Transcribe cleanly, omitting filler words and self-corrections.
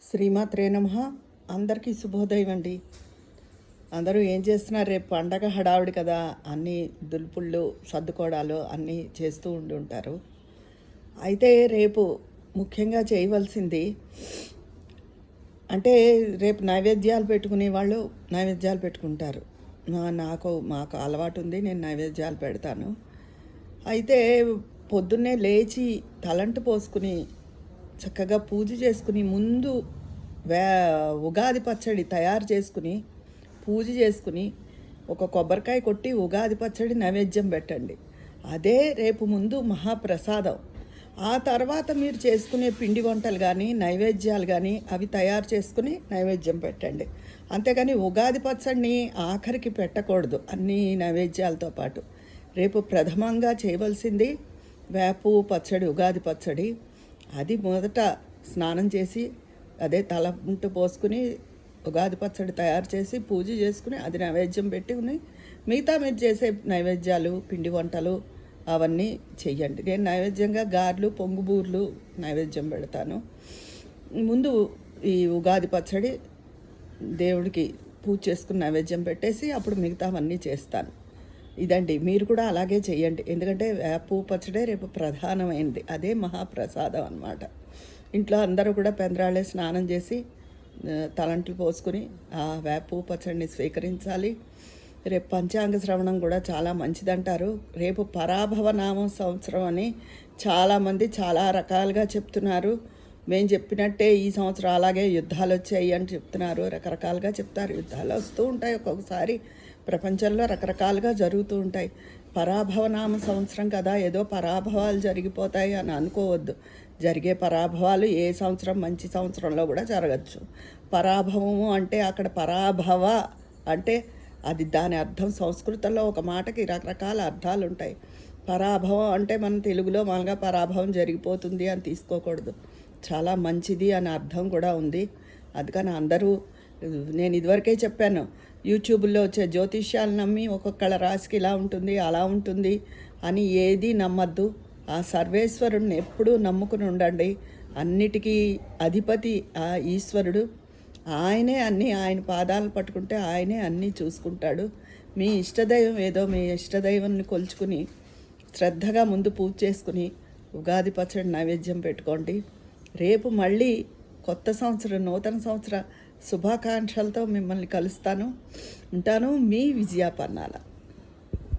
శ్రీమాత్రే నమః. అందరికీ శుభోదయం అండి. అందరూ ఏం చేస్తున్నారు? రేపు పండగ హడావిడి కదా, అన్నీ దులుపుళ్ళు సర్దుకోవడాలు అన్నీ చేస్తూ ఉంటారు. అయితే రేపు ముఖ్యంగా చేయవలసింది అంటే రేపు నైవేద్యాలు పెట్టుకునే వాళ్ళు నైవేద్యాలు పెట్టుకుంటారు. మాకు అలవాటు ఉంది, నేను నైవేద్యాలు పెడతాను. అయితే పొద్దున్నే లేచి తలంటు పోసుకుని చక్కగా పూజ చేసుకుని ముందు ఉగాది పచ్చడి తయారు చేసుకుని పూజ చేసుకుని ఒక కొబ్బరికాయ కొట్టి ఉగాది పచ్చడి నైవేద్యం పెట్టండి. అదే రేపు ముందు మహాప్రసాదం. ఆ తర్వాత మీరు చేసుకునే పిండి వంటలు కానీ నైవేద్యాలు కానీ అవి తయారు చేసుకుని నైవేద్యం పెట్టండి. అంతేగాని ఉగాది పచ్చడిని ఆఖరికి పెట్టకూడదు అన్ని నైవేద్యాలతో పాటు. రేపు ప్రథమంగా చేయవలసింది వేపు పచ్చడి, ఉగాది పచ్చడి. అది మొదట స్నానం చేసి అదే తలంటు పోసుకుని ఉగాది పచ్చడి తయారు చేసి పూజ చేసుకుని అది నైవేద్యం పెట్టుకుని మిగతా మీరు చేసే నైవేద్యాలు పిండి వంటలు అవన్నీ చెయ్యండి. నేను నైవేద్యంగా గారెలు పొంగుబూర్లు నైవేద్యం పెడతాను. ముందు ఈ ఉగాది పచ్చడి దేవుడికి పూజ చేసుకుని నైవేద్యం పెట్టేసి అప్పుడు మిగతావన్నీ చేస్తాను. ఇదండి, మీరు కూడా అలాగే చేయండి. ఎందుకంటే వేపు పచ్చడే రేపు ప్రధానమైనది, అదే మహాప్రసాదం అన్నమాట. ఇంట్లో అందరూ కూడా పెందరాళ్ళే స్నానం చేసి తలంట్లు పోసుకుని ఆ వేపు పచ్చడిని స్వీకరించాలి. రేపు పంచాంగ శ్రవణం కూడా చాలా మంచిదంటారు. రేపు పరాభవ నామం సంవత్సరం అని చాలామంది చాలా రకాలుగా చెప్తున్నారు. మేము చెప్పినట్టే ఈ సంవత్సరం అలాగే యుద్ధాలు వచ్చాయి అని చెప్తున్నారు. రకరకాలుగా చెప్తారు. యుద్ధాలు వస్తూ ఉంటాయి, ఒక్కొక్కసారి ప్రపంచంలో రకరకాలుగా జరుగుతూ ఉంటాయి. పరాభవనామ సంవత్సరం కదా, ఏదో పరాభవాలు జరిగిపోతాయి అని అనుకోవద్దు. జరిగే పరాభవాలు ఏ సంవత్సరం మంచి సంవత్సరంలో కూడా జరగచ్చు. పరాభవము అంటే అక్కడ పరాభవ అంటే అది దాని అర్థం సంస్కృతంలో ఒక మాటకి రకరకాల అర్థాలు ఉంటాయి. పరాభవం అంటే మన తెలుగులో మనగా పరాభవం జరిగిపోతుంది అని తీసుకోకూడదు, చాలా మంచిది అనే అర్థం కూడా ఉంది. అందుకని అందరూ, నేను ఇదివరకే చెప్పాను, యూట్యూబ్లో వచ్చే జ్యోతిష్యాలు నమ్మి ఒక్కొక్కళ్ళ రాశికి ఇలా ఉంటుంది అలా ఉంటుంది అని ఏది నమ్మద్దు. ఆ సర్వేశ్వరుడిని ఎప్పుడూ నమ్ముకుని ఉండండి. అన్నిటికీ అధిపతి ఆ ఈశ్వరుడు. ఆయనే అన్నీ, ఆయన పాదాలు పట్టుకుంటే ఆయనే అన్నీ చూసుకుంటాడు. మీ ఇష్టదైవం ఏదో మీ ఇష్టదైవాన్ని కొలుచుకుని శ్రద్ధగా ముందు పూజ చేసుకుని ఉగాది పచ్చడి నైవేద్యం పెట్టుకోండి. రేపు మళ్ళీ కొత్త సంవత్సరం, నూతన సంవత్సర శుభాకాంక్షలతో మిమ్మల్ని కలుస్తాను. ఉంటాను, మీ విజయాపన్నాల.